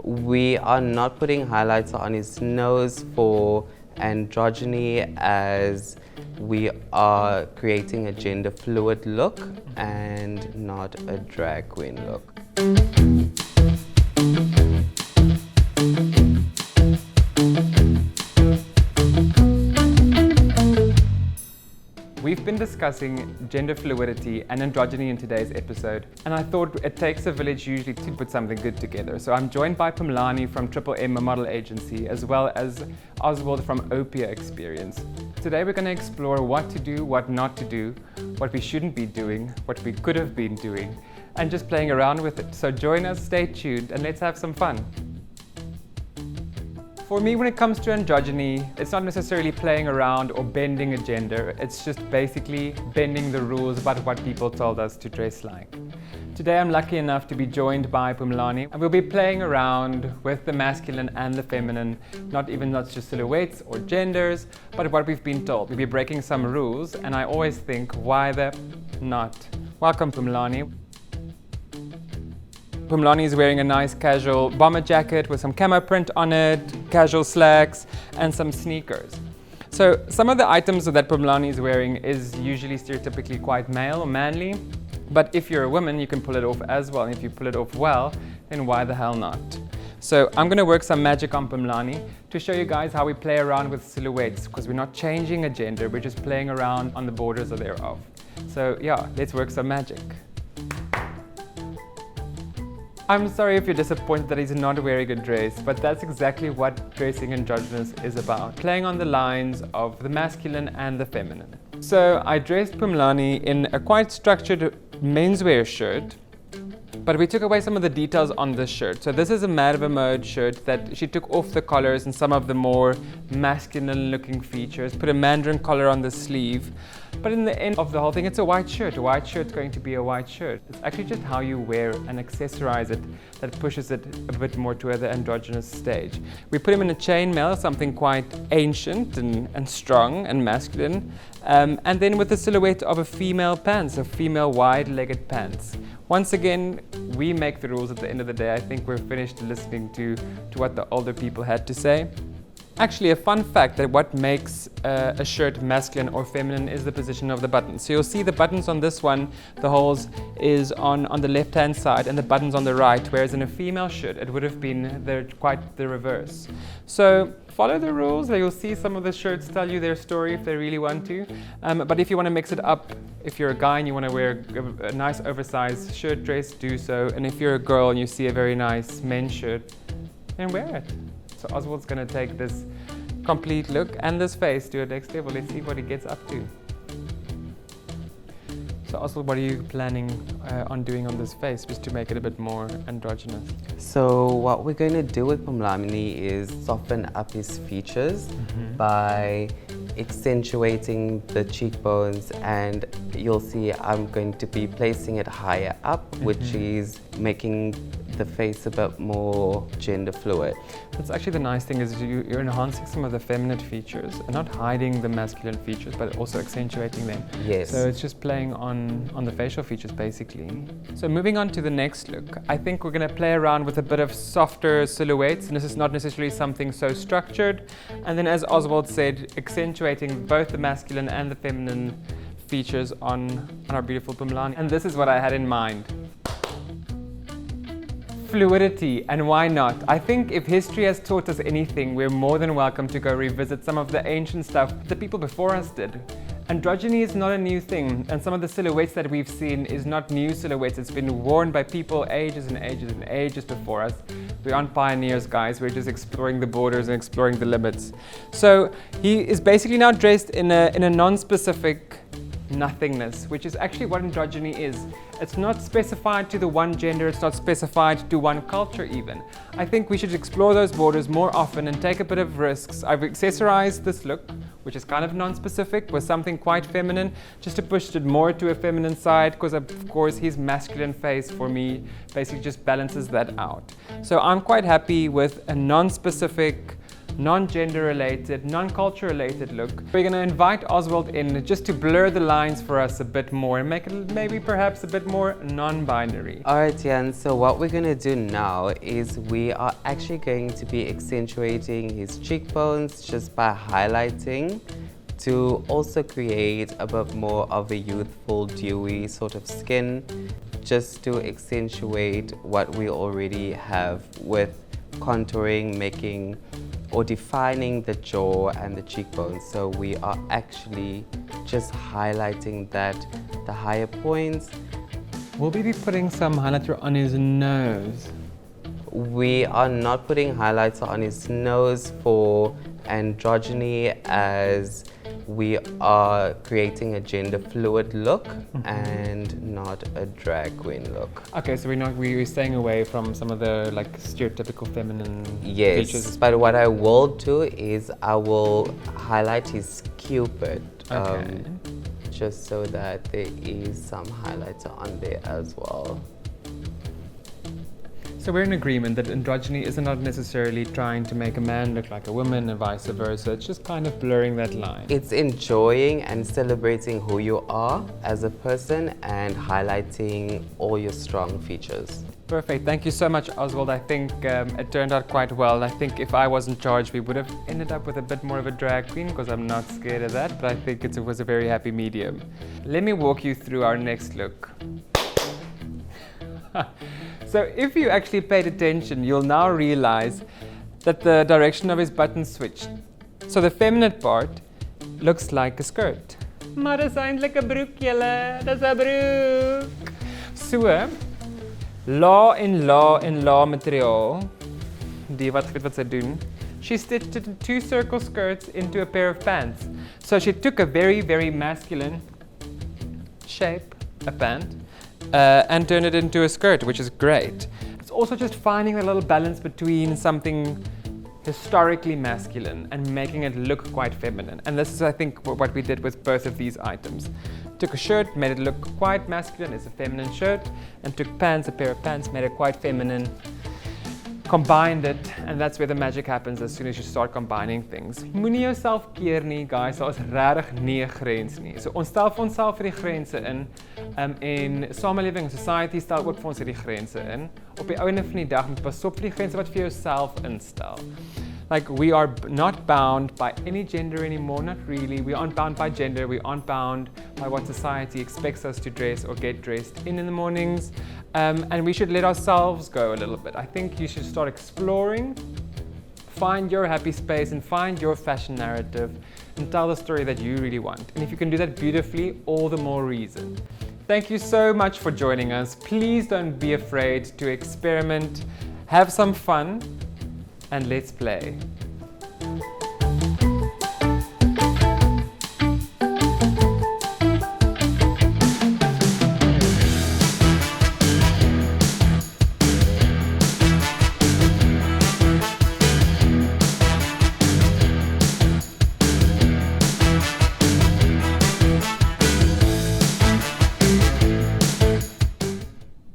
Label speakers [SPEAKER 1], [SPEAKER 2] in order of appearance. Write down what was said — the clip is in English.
[SPEAKER 1] we are not putting highlighter on his nose for androgyny, as we are creating a gender fluid look and not a drag queen look.
[SPEAKER 2] We've been discussing gender fluidity and androgyny in today's episode, and I thought it takes a village usually to put something good together. So I'm joined by Phumlani from 𝐏𝐴𝐻𝐻, a model agency, as well as Oswald from Opia Experience. Today we're going to explore what to do, what not to do, what we shouldn't be doing, what we could have been doing, and just playing around with it. So join us, stay tuned, and let's have some fun. For me, when it comes to androgyny, it's not necessarily playing around or bending a gender. It's just basically bending the rules about what people told us to dress like. Today, I'm lucky enough to be joined by Phumlani, and we'll be playing around with the masculine and the feminine, not just silhouettes or genders, but what we've been told. We'll be breaking some rules, and I always think, why the not? Welcome, Phumlani. Phumlani is wearing a nice casual bomber jacket with some camo print on it, casual slacks, and some sneakers. So some of the items that Phumlani is wearing is usually stereotypically quite male or manly, but if you're a woman, you can pull it off as well. And if you pull it off well, then why the hell not? So I'm going to work some magic on Phumlani to show you guys how we play around with silhouettes, because we're not changing a gender, we're just playing around on the borders thereof. So yeah, let's work some magic. I'm sorry if you're disappointed that he's not wearing a dress, but that's exactly what dressing androgynous is about. Playing on the lines of the masculine and the feminine. So I dressed Phumlani in a quite structured menswear shirt, but we took away some of the details on this shirt. So this is a Madame mode shirt that she took off the collars and some of the more masculine looking features, put a mandarin collar on the sleeve. But in the end of the whole thing, it's a white shirt. A white shirt's going to be a white shirt. It's actually just how you wear and accessorize it that pushes it a bit more to the androgynous stage. We put him in a chainmail, something quite ancient and strong and masculine. And then with the silhouette of a female pants, a female wide-legged pants. Once again, we make the rules at the end of the day. I think we're finished listening to what the older people had to say. Actually, a fun fact that what makes a shirt masculine or feminine is the position of the buttons. So you'll see the buttons on this one, the holes is on the left-hand side and the buttons on the right, whereas in a female shirt, it would have been quite the reverse. So follow the rules. You'll see some of the shirts tell you their story if they really want to. But if you want to mix it up, if you're a guy and you want to wear a nice oversized shirt dress, do so. And if you're a girl and you see a very nice men's shirt, then wear it. So Oswald's going to take this complete look and this face to a next level. Let's see what he gets up to. So Oswald, what are you planning on doing on this face just to make it a bit more androgynous?
[SPEAKER 1] So what we're going to do with Phumlani is soften up his features by accentuating the cheekbones, and you'll see I'm going to be placing it higher up, which is making the face a bit more gender fluid.
[SPEAKER 2] That's actually the nice thing, is you're enhancing some of the feminine features and not hiding the masculine features, but also accentuating them.
[SPEAKER 1] Yes.
[SPEAKER 2] So it's just playing on the facial features basically. So moving on to the next look, I think we're going to play around with a bit of softer silhouettes, and this is not necessarily something so structured. And then, as Oswald said, accentuating both the masculine and the feminine features on our beautiful Phumlani. And this is what I had in mind. Fluidity, and why not? I think if history has taught us anything, we're more than welcome to go revisit some of the ancient stuff the people before us did. Androgyny is not a new thing, and some of the silhouettes that we've seen is not new silhouettes. It's been worn by people ages and ages and ages before us. We aren't pioneers, guys. We're just exploring the borders and exploring the limits. So he is basically now dressed in a non-specific nothingness, which is actually what androgyny is. It's not specified to the one gender, it's not specified to one culture even. I think we should explore those borders more often and take a bit of risks. I've accessorized this look, which is kind of non-specific, with something quite feminine, just to push it more to a feminine side, because of course his masculine face for me basically just balances that out. So I'm quite happy with a non-specific non-gender related, non-culture related look. We're going to invite Oswald in just to blur the lines for us a bit more and make it maybe perhaps a bit more non-binary.
[SPEAKER 1] Alright, Tiaan, so what we're going to do now is we are actually going to be accentuating his cheekbones just by highlighting to also create a bit more of a youthful, dewy sort of skin, just to accentuate what we already have with contouring, making or defining the jaw and the cheekbones. So we are actually just highlighting that, the higher points.
[SPEAKER 2] Will we be putting some highlighter on his nose?
[SPEAKER 1] We are not putting highlighter on his nose for androgyny, as we are creating a gender fluid look and not a drag queen look.
[SPEAKER 2] Okay, so we're staying away from some of the like stereotypical feminine
[SPEAKER 1] Yes,
[SPEAKER 2] features.
[SPEAKER 1] but what I will do is I will highlight his cupid,
[SPEAKER 2] Okay.
[SPEAKER 1] just so that there is some highlighter on there as well.
[SPEAKER 2] So we're in agreement that androgyny is not necessarily trying to make a man look like a woman and vice versa. It's just kind of blurring that line.
[SPEAKER 1] It's enjoying and celebrating who you are as a person and highlighting all your strong features.
[SPEAKER 2] Perfect. Thank you so much, Oswald. I think it turned out quite well. I think if I was in charge, we would have ended up with a bit more of a drag queen, because I'm not scared of that, but I think it was a very happy medium. Let me walk you through our next look. So if you actually paid attention, you'll now realize that the direction of his button switched. So the feminine part looks like a skirt. Maar dis eintlik 'n broek, julle. Dis 'n broek. So, law materiaal. Die wat weet wat sy doen. She stitched it in 2 circle skirts into a pair of pants. So she took a very, very masculine shape, a pant, and turned it into a skirt, which is great. It's also just finding a little balance between something historically masculine and making it look quite feminine. And this is, I think, what we did with both of these items. Took a shirt, made it look quite masculine, it's a feminine shirt, and took pants, a pair of pants, made it quite feminine, combined it, and that's where the magic happens as soon as you start combining things. Moenie jouself keer nie, guys, daar is regtig nie 'n grens nie. So ons stel vir onsself hierdie grense in, en samelewing, society stel ook vir ons hierdie grense in. Op die einde van die dag moet pas op vir die grense wat vir jouself instel. Like, we are not bound by any gender anymore, not really. We aren't bound by gender, we aren't bound by what society expects us to dress or get dressed in the mornings. And we should let ourselves go a little bit. I think you should start exploring, find your happy space and find your fashion narrative and tell the story that you really want. And if you can do that beautifully, all the more reason. Thank you so much for joining us. Please don't be afraid to experiment, have some fun, and let's play.